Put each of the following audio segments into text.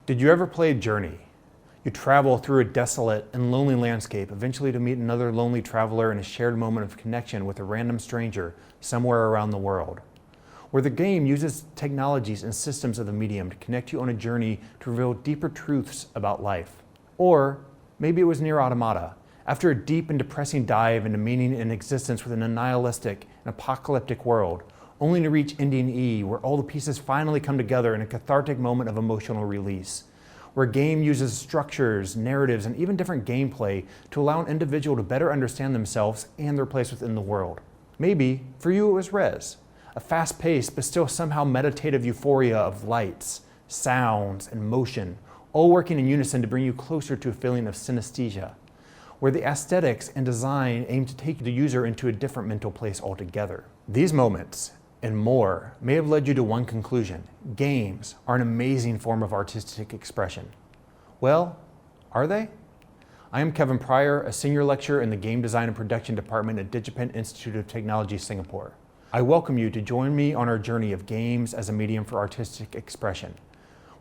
Did you ever play JOURNE? You travel through a desolate and lonely landscape, eventually to meet another lonely traveler in a shared moment of connection with a random stranger somewhere around the world. Where the game uses technologies and systems of the medium to connect you on a journey to reveal deeper truths about life. Or maybe it was Nier Automata. After a deep and depressing dive into meaning and existence within a nihilistic and apocalyptic world, only to reach Ending E, where all the pieces finally come together in a cathartic moment of emotional release. Where a game uses structures, narratives, and even different gameplay to allow an individual to better understand themselves and their place within the world. Maybe, for you it was Res, a fast-paced but still somehow meditative euphoria of lights, sounds, and motion, all working in unison to bring you closer to a feeling of synesthesia, where the aesthetics and design aim to take the user into a different mental place altogether. These moments, and more, may have led you to one conclusion: games are an amazing form of artistic expression. Well, are they? I am Kevin Pryor, a senior lecturer in the Game Design and Production Department at DigiPen Institute of Technology, Singapore. I welcome you to join me on our journey of games as a medium for artistic expression,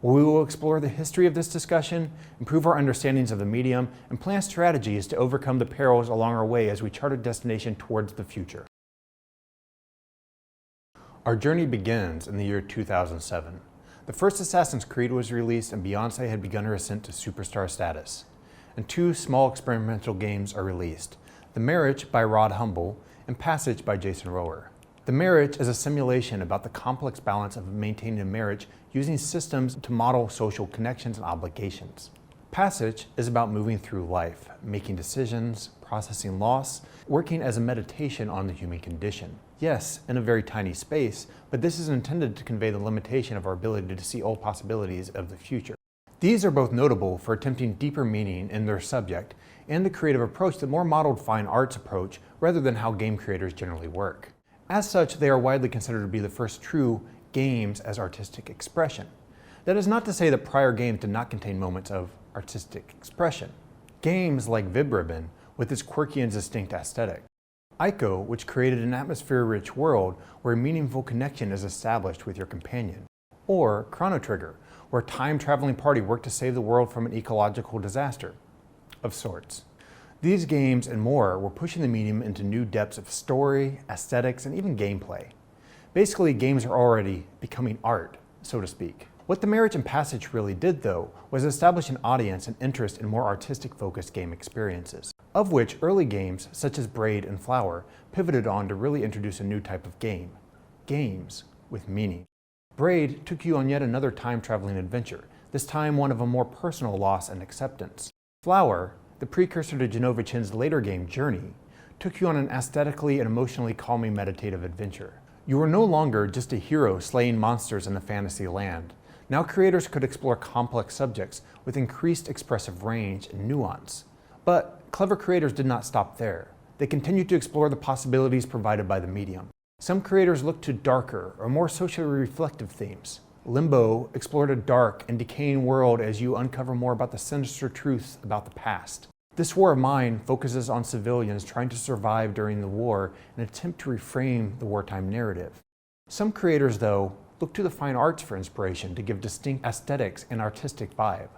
where we will explore the history of this discussion, improve our understandings of the medium, and plan strategies to overcome the perils along our way as we chart a destination towards the future. Our journey begins in the year 2007. The first Assassin's Creed was released and Beyoncé had begun her ascent to superstar status. And two small experimental games are released: The Marriage by Rod Humble and Passage by Jason Rower. The Marriage is a simulation about the complex balance of maintaining a marriage using systems to model social connections and obligations. Passage is about moving through life, making decisions, processing loss, working as a meditation on the human condition. Yes, in a very tiny space, but this is intended to convey the limitation of our ability to see all possibilities of the future. These are both notable for attempting deeper meaning in their subject and the creative approach that more modeled fine arts approach rather than how game creators generally work. As such, they are widely considered to be the first true games as artistic expression. That is not to say that prior games did not contain moments of artistic expression. Games like VibRibbon, with its quirky and distinct aesthetic. Ico, which created an atmosphere-rich world where a meaningful connection is established with your companion. Or Chrono Trigger, where a time-traveling party worked to save the world from an ecological disaster of sorts. These games and more were pushing the medium into new depths of story, aesthetics, and even gameplay. Basically, games are already becoming art, so to speak. What The Marriage and Passage really did, though, was establish an audience and interest in more artistic-focused game experiences, of which early games, such as Braid and Flower, pivoted on to really introduce a new type of game: games with meaning. Braid took you on yet another time-traveling adventure, this time one of a more personal loss and acceptance. Flower, the precursor to Jenova Chen's later game JOURNE, took you on an aesthetically and emotionally calming meditative adventure. You were no longer just a hero slaying monsters in a fantasy land. Now creators could explore complex subjects with increased expressive range and nuance. But clever creators did not stop there. They continued to explore the possibilities provided by the medium. Some creators looked to darker or more socially reflective themes. Limbo explored a dark and decaying world as you uncover more about the sinister truths about the past. This War of Mine focuses on civilians trying to survive during the war and attempt to reframe the wartime narrative. Some creators, though, look to the fine arts for inspiration to give distinct aesthetics and artistic vibe.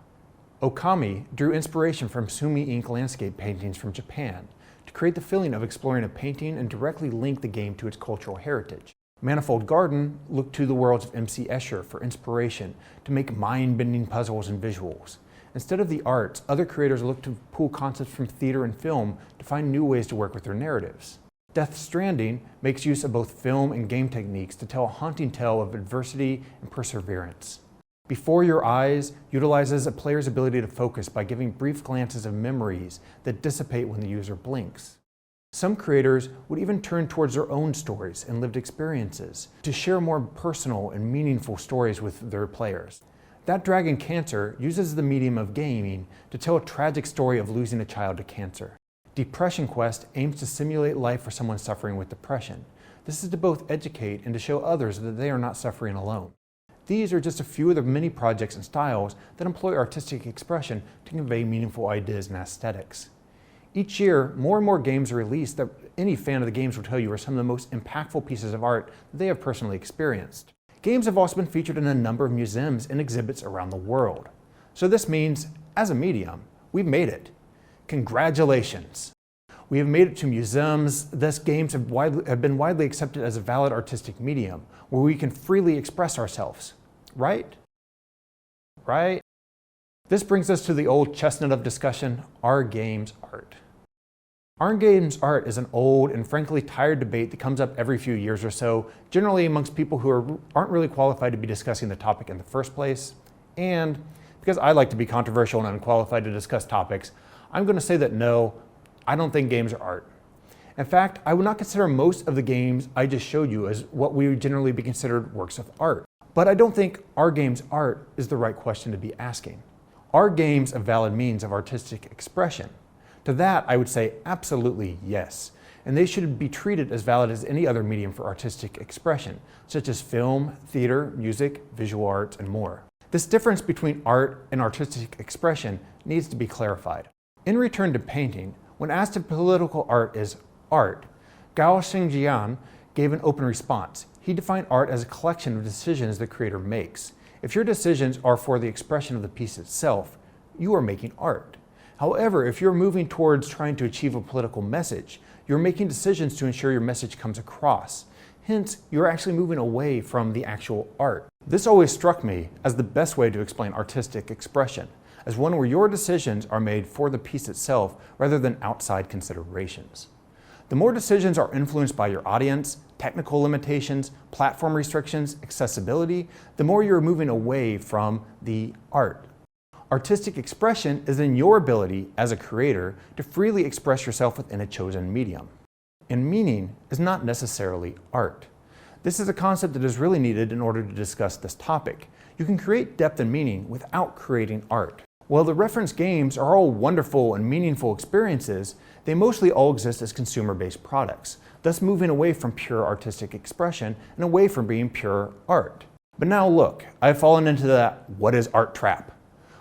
Okami drew inspiration from Sumi ink landscape paintings from Japan to create the feeling of exploring a painting and directly link the game to its cultural heritage. Manifold Garden looked to the worlds of MC Escher for inspiration to make mind-bending puzzles and visuals. Instead of the arts, other creators looked to pull concepts from theater and film to find new ways to work with their narratives. Death Stranding makes use of both film and game techniques to tell a haunting tale of adversity and perseverance. Before Your Eyes utilizes a player's ability to focus by giving brief glances of memories that dissipate when the user blinks. Some creators would even turn towards their own stories and lived experiences to share more personal and meaningful stories with their players. That Dragon Cancer uses the medium of gaming to tell a tragic story of losing a child to cancer. Depression Quest aims to simulate life for someone suffering with depression. This is to both educate and to show others that they are not suffering alone. These are just a few of the many projects and styles that employ artistic expression to convey meaningful ideas and aesthetics. Each year, more and more games are released that any fan of the games will tell you are some of the most impactful pieces of art that they have personally experienced. Games have also been featured in a number of museums and exhibits around the world. So this means, as a medium, we've made it. Congratulations! We have made it to museums. Thus, games have been widely accepted as a valid artistic medium where we can freely express ourselves. Right? Right? This brings us to the old chestnut of discussion, are games art? Are games art is an old and frankly tired debate that comes up every few years or so, generally amongst people who aren't really qualified to be discussing the topic in the first place. And because I like to be controversial and unqualified to discuss topics, I'm going to say that no, I don't think games are art. In fact, I would not consider most of the games I just showed you as what we would generally be considered works of art. But I don't think are games art is the right question to be asking. Are games a valid means of artistic expression? To that, I would say absolutely yes. And they should be treated as valid as any other medium for artistic expression, such as film, theater, music, visual arts, and more. This difference between art and artistic expression needs to be clarified. In return to painting, when asked if political art is art, Gao Xingjian gave an open response. He defined art as a collection of decisions the creator makes. If your decisions are for the expression of the piece itself, you are making art. However, if you're moving towards trying to achieve a political message, you're making decisions to ensure your message comes across. Hence, you're actually moving away from the actual art. This always struck me as the best way to explain artistic expression, as one where your decisions are made for the piece itself rather than outside considerations. The more decisions are influenced by your audience, technical limitations, platform restrictions, accessibility, the more you're moving away from the art. Artistic expression is in your ability as a creator to freely express yourself within a chosen medium. And meaning is not necessarily art. This is a concept that is really needed in order to discuss this topic. You can create depth and meaning without creating art. While the reference games are all wonderful and meaningful experiences, they mostly all exist as consumer-based products, thus moving away from pure artistic expression and away from being pure art. But now look, I've fallen into that what is art trap,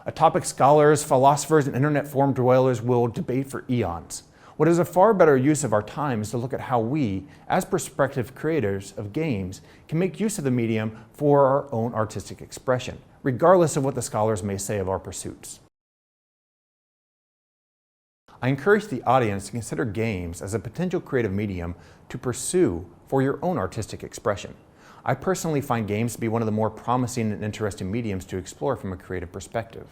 a topic scholars, philosophers, and internet forum dwellers will debate for eons. What is a far better use of our time is to look at how we, as prospective creators of games, can make use of the medium for our own artistic expression, regardless of what the scholars may say of our pursuits. I encourage the audience to consider games as a potential creative medium to pursue for your own artistic expression. I personally find games to be one of the more promising and interesting mediums to explore from a creative perspective.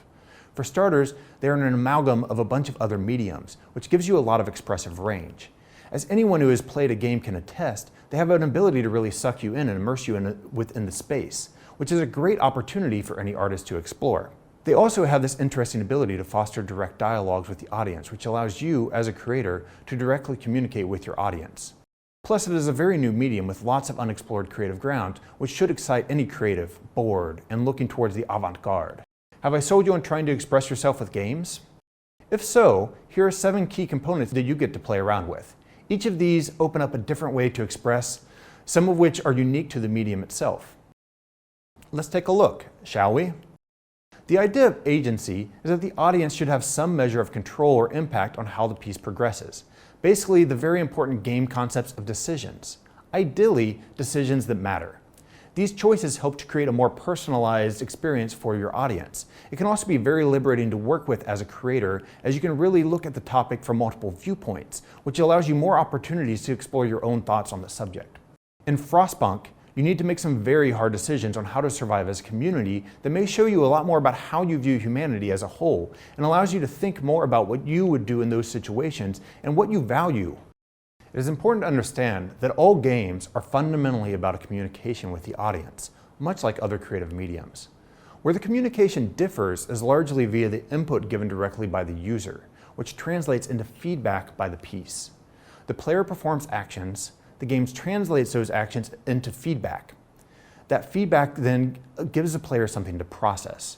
For starters, they are an amalgam of a bunch of other mediums, which gives you a lot of expressive range. As anyone who has played a game can attest, they have an ability to really suck you in and immerse you within the space, which is a great opportunity for any artist to explore. They also have this interesting ability to foster direct dialogues with the audience, which allows you, as a creator, to directly communicate with your audience. Plus, it is a very new medium with lots of unexplored creative ground, which should excite any creative, bored, and looking towards the avant-garde. Have I sold you on trying to express yourself with games? If so, here are 7 key components that you get to play around with. Each of these open up a different way to express, some of which are unique to the medium itself. Let's take a look, shall we? The idea of agency is that the audience should have some measure of control or impact on how the piece progresses. Basically, the very important game concepts of decisions. Ideally, decisions that matter. These choices help to create a more personalized experience for your audience. It can also be very liberating to work with as a creator, as you can really look at the topic from multiple viewpoints, which allows you more opportunities to explore your own thoughts on the subject. In Frostpunk, you need to make some very hard decisions on how to survive as a community that may show you a lot more about how you view humanity as a whole, and allows you to think more about what you would do in those situations and what you value. It is important to understand that all games are fundamentally about a communication with the audience, much like other creative mediums. Where the communication differs is largely via the input given directly by the user, which translates into feedback by the piece. The player performs actions, the game translates those actions into feedback. That feedback then gives the player something to process.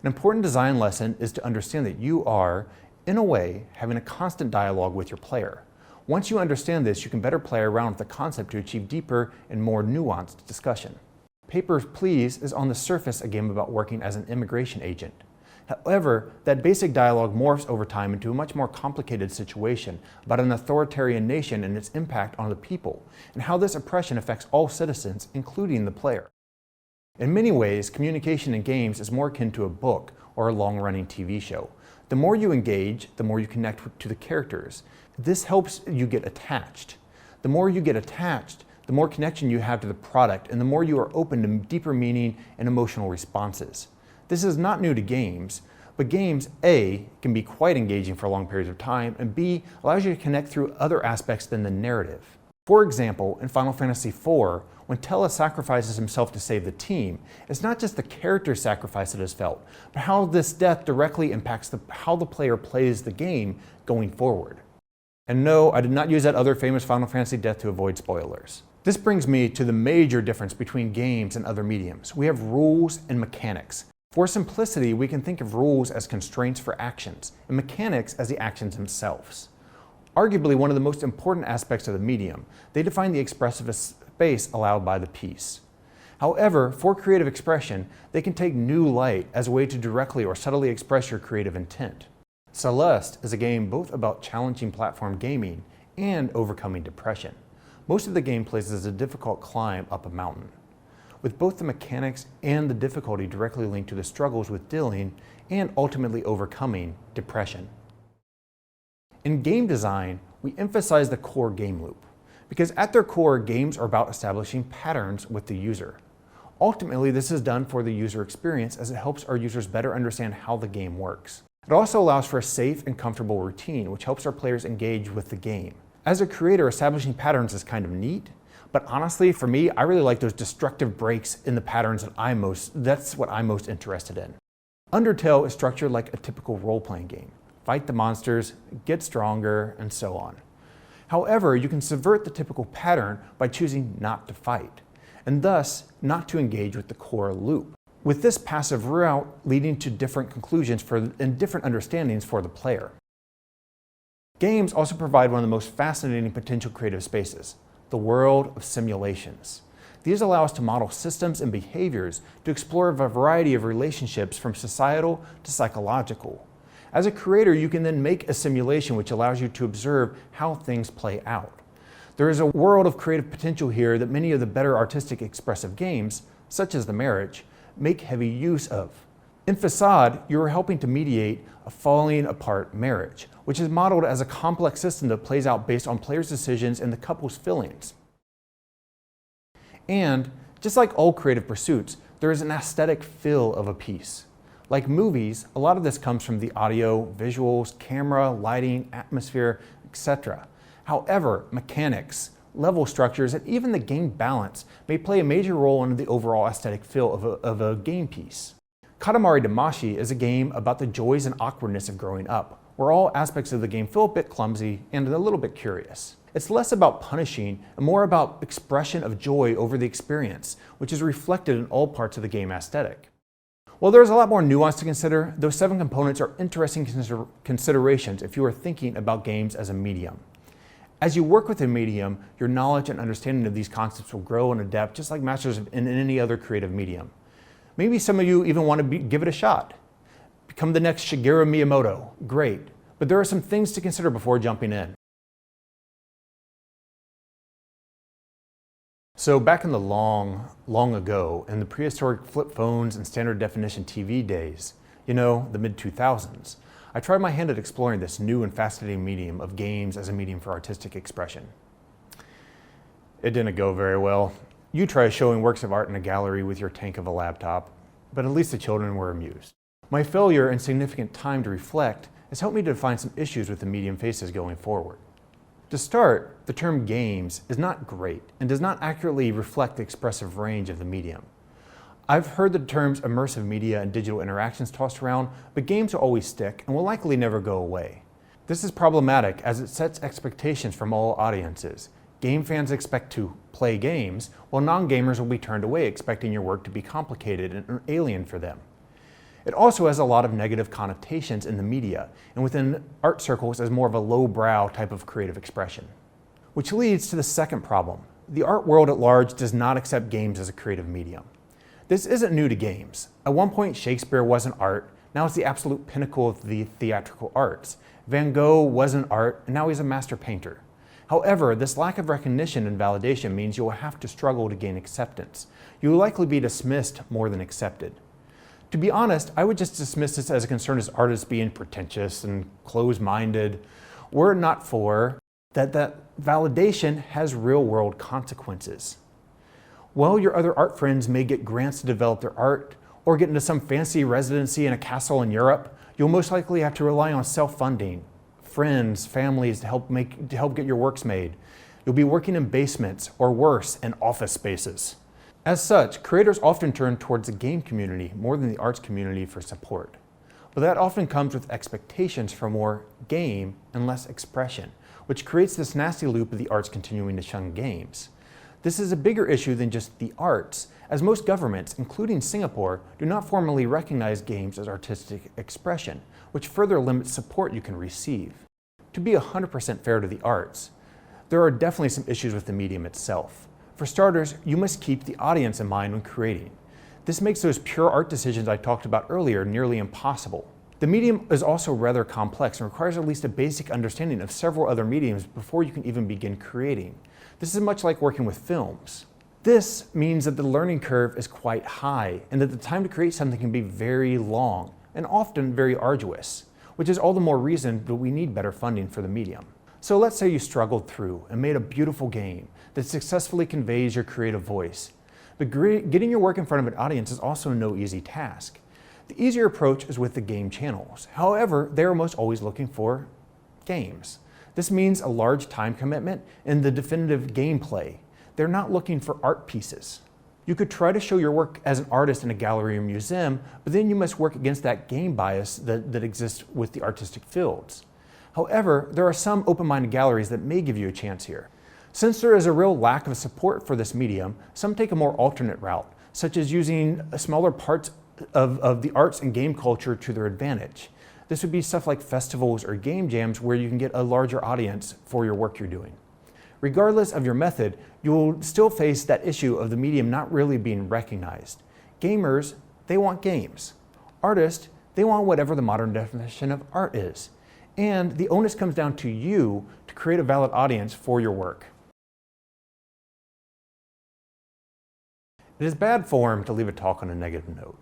An important design lesson is to understand that you are, in a way, having a constant dialogue with your player. Once you understand this, you can better play around with the concept to achieve deeper and more nuanced discussion. Papers, Please is on the surface a game about working as an immigration agent. However, that basic dialogue morphs over time into a much more complicated situation about an authoritarian nation and its impact on the people, and how this oppression affects all citizens, including the player. In many ways, communication in games is more akin to a book or a long-running TV show. The more you engage, the more you connect to the characters. This helps you get attached. The more you get attached, the more connection you have to the product, and the more you are open to deeper meaning and emotional responses. This is not new to games, but games, A, can be quite engaging for long periods of time, and B, allows you to connect through other aspects than the narrative. For example, in Final Fantasy IV, when Tella sacrifices himself to save the team, it's not just the character's sacrifice that is felt, but how this death directly impacts how the player plays the game going forward. And no, I did not use that other famous Final Fantasy death to avoid spoilers. This brings me to the major difference between games and other mediums. We have rules and mechanics. For simplicity, we can think of rules as constraints for actions, and mechanics as the actions themselves. Arguably one of the most important aspects of the medium, they define the expressive space allowed by the piece. However, for creative expression, they can take new light as a way to directly or subtly express your creative intent. Celeste is a game both about challenging platform gaming and overcoming depression. Most of the game plays as a difficult climb up a mountain, with both the mechanics and the difficulty directly linked to the struggles with dealing and ultimately overcoming depression. In game design, we emphasize the core game loop, because at their core, games are about establishing patterns with the user. Ultimately, this is done for the user experience as it helps our users better understand how the game works. It also allows for a safe and comfortable routine, which helps our players engage with the game. As a creator, establishing patterns is kind of neat, but honestly, for me, I really like those destructive breaks in the patterns that's what I'm most interested in. Undertale is structured like a typical role-playing game. Fight the monsters, get stronger, and so on. However, you can subvert the typical pattern by choosing not to fight, and thus not to engage with the core loop, with this passive route leading to different conclusions and different understandings for the player. Games also provide one of the most fascinating potential creative spaces, the world of simulations. These allow us to model systems and behaviors to explore a variety of relationships from societal to psychological. As a creator, you can then make a simulation which allows you to observe how things play out. There is a world of creative potential here that many of the better artistic expressive games, such as The Marriage, make heavy use of. In Facade, you are helping to mediate a falling apart marriage, which is modeled as a complex system that plays out based on players' decisions and the couple's feelings. And, just like all creative pursuits, there is an aesthetic feel of a piece. Like movies, a lot of this comes from the audio, visuals, camera, lighting, atmosphere, etc. However, mechanics, level structures, and even the game balance may play a major role in the overall aesthetic feel of a game piece. Katamari Damacy is a game about the joys and awkwardness of growing up, where all aspects of the game feel a bit clumsy and a little bit curious. It's less about punishing and more about expression of joy over the experience, which is reflected in all parts of the game aesthetic. While there's a lot more nuance to consider, those 7 components are interesting considerations if you are thinking about games as a medium. As you work with a medium, your knowledge and understanding of these concepts will grow and adapt just like masters in any other creative medium. Maybe some of you even want to give it a shot. Become the next Shigeru Miyamoto. Great. But there are some things to consider before jumping in. So back in the long ago, in the prehistoric flip phones and standard definition TV days, the mid-2000s, I tried my hand at exploring this new and fascinating medium of games as a medium for artistic expression. It didn't go very well. You try showing works of art in a gallery with your tank of a laptop, but at least the children were amused. My failure and significant time to reflect has helped me to define some issues with the medium faces going forward. To start, the term games is not great and does not accurately reflect the expressive range of the medium. I've heard the terms immersive media and digital interactions tossed around, but games will always stick and will likely never go away. This is problematic as it sets expectations from all audiences. Game fans expect to play games, while non-gamers will be turned away expecting your work to be complicated and alien for them. It also has a lot of negative connotations in the media and within art circles as more of a lowbrow type of creative expression. Which leads to the second problem. The art world at large does not accept games as a creative medium. This isn't new to games. At one point, Shakespeare wasn't art, now it's the absolute pinnacle of the theatrical arts. Van Gogh wasn't art, and now he's a master painter. However, this lack of recognition and validation means you will have to struggle to gain acceptance. You will likely be dismissed more than accepted. To be honest, I would just dismiss this as a concern as artists being pretentious and closed-minded, were it not for that validation has real-world consequences. While your other art friends may get grants to develop their art or get into some fancy residency in a castle in Europe, you'll most likely have to rely on self-funding, friends, families to help get your works made. You'll be working in basements or worse, in office spaces. As such, creators often turn towards the game community more than the arts community for support. But that often comes with expectations for more game and less expression, which creates this nasty loop of the arts continuing to shun games. This is a bigger issue than just the arts, as most governments, including Singapore, do not formally recognize games as artistic expression, which further limits support you can receive. To be 100% fair to the arts, there are definitely some issues with the medium itself. For starters, you must keep the audience in mind when creating. This makes those pure art decisions I talked about earlier nearly impossible. The medium is also rather complex and requires at least a basic understanding of several other mediums before you can even begin creating. This is much like working with films. This means that the learning curve is quite high and that the time to create something can be very long and often very arduous, which is all the more reason that we need better funding for the medium. So let's say you struggled through and made a beautiful game that successfully conveys your creative voice. But getting your work in front of an audience is also no easy task. The easier approach is with the game channels. However, they are almost always looking for games. This means a large time commitment and the definitive gameplay. They're not looking for art pieces. You could try to show your work as an artist in a gallery or museum, but then you must work against that game bias that exists with the artistic fields. However, there are some open-minded galleries that may give you a chance here. Since there is a real lack of support for this medium, some take a more alternate route, such as using smaller parts of the arts and game culture to their advantage. This would be stuff like festivals or game jams where you can get a larger audience for your work you're doing. Regardless of your method, you will still face that issue of the medium not really being recognized. Gamers, they want games. Artists, they want whatever the modern definition of art is. And the onus comes down to you to create a valid audience for your work. It is bad form to leave a talk on a negative note,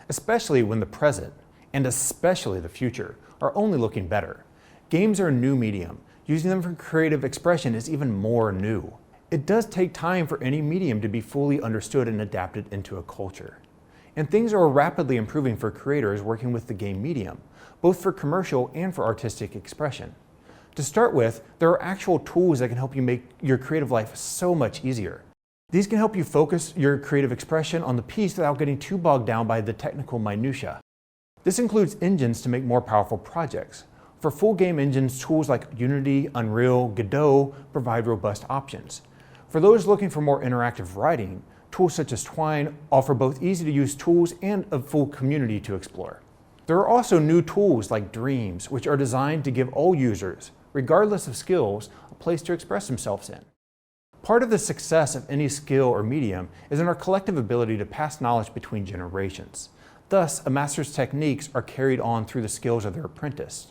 especially when the present, and especially the future, are only looking better. Games are a new medium. Using them for creative expression is even more new. It does take time for any medium to be fully understood and adapted into a culture. And things are rapidly improving for creators working with the game medium, both for commercial and for artistic expression. To start with, there are actual tools that can help you make your creative life so much easier. These can help you focus your creative expression on the piece without getting too bogged down by the technical minutiae. This includes engines to make more powerful projects. For full game engines, tools like Unity, Unreal, Godot provide robust options. For those looking for more interactive writing, tools such as Twine offer both easy-to-use tools and a full community to explore. There are also new tools like Dreams, which are designed to give all users, regardless of skills, a place to express themselves in. Part of the success of any skill or medium is in our collective ability to pass knowledge between generations. Thus, a master's techniques are carried on through the skills of their apprentice.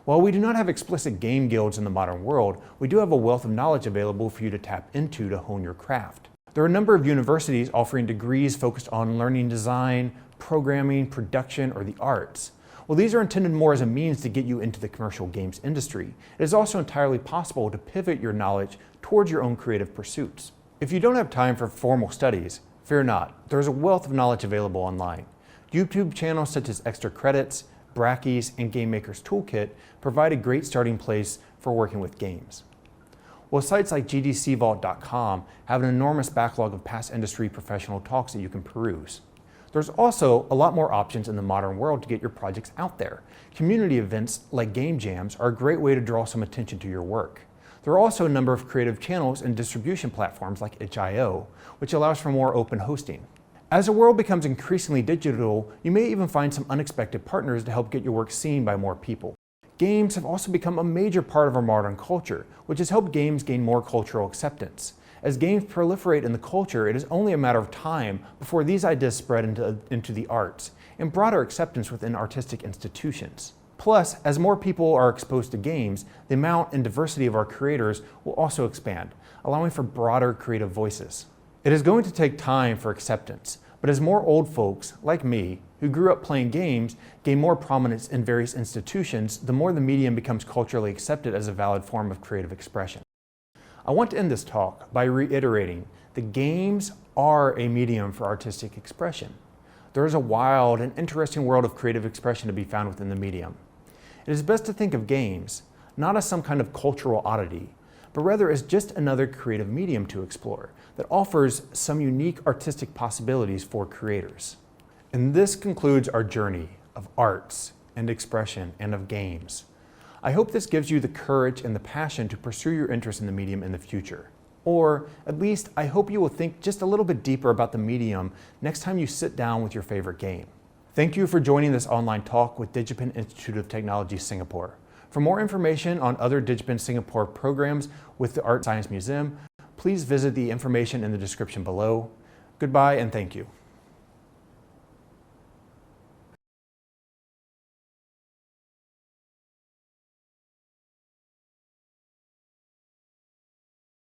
While we do not have explicit game guilds in the modern world, we do have a wealth of knowledge available for you to tap into to hone your craft. There are a number of universities offering degrees focused on learning design, programming, production, or the arts. While these are intended more as a means to get you into the commercial games industry, it is also entirely possible to pivot your knowledge towards your own creative pursuits. If you don't have time for formal studies, fear not. There is a wealth of knowledge available online. YouTube channels such as Extra Credits, Brackeys, and Game Maker's Toolkit provide a great starting place for working with games. While sites like gdcvault.com have an enormous backlog of past industry professional talks that you can peruse. There's also a lot more options in the modern world to get your projects out there. Community events like game jams are a great way to draw some attention to your work. There are also a number of creative channels and distribution platforms like itch.io, which allows for more open hosting. As the world becomes increasingly digital, you may even find some unexpected partners to help get your work seen by more people. Games have also become a major part of our modern culture, which has helped games gain more cultural acceptance. As games proliferate in the culture, it is only a matter of time before these ideas spread into the arts and broader acceptance within artistic institutions. Plus, as more people are exposed to games, the amount and diversity of our creators will also expand, allowing for broader creative voices. It is going to take time for acceptance, but as more old folks, like me, who grew up playing games, gain more prominence in various institutions, the more the medium becomes culturally accepted as a valid form of creative expression. I want to end this talk by reiterating that games are a medium for artistic expression. There is a wild and interesting world of creative expression to be found within the medium. It is best to think of games not as some kind of cultural oddity, but rather as just another creative medium to explore that offers some unique artistic possibilities for creators. And this concludes our journey of arts and expression and of games. I hope this gives you the courage and the passion to pursue your interest in the medium in the future. Or at least I hope you will think just a little bit deeper about the medium next time you sit down with your favorite game. Thank you for joining this online talk with DigiPen Institute of Technology Singapore. For more information on other DigiPen Singapore programs with the Art Science Museum, please visit the information in the description below. Goodbye and thank you.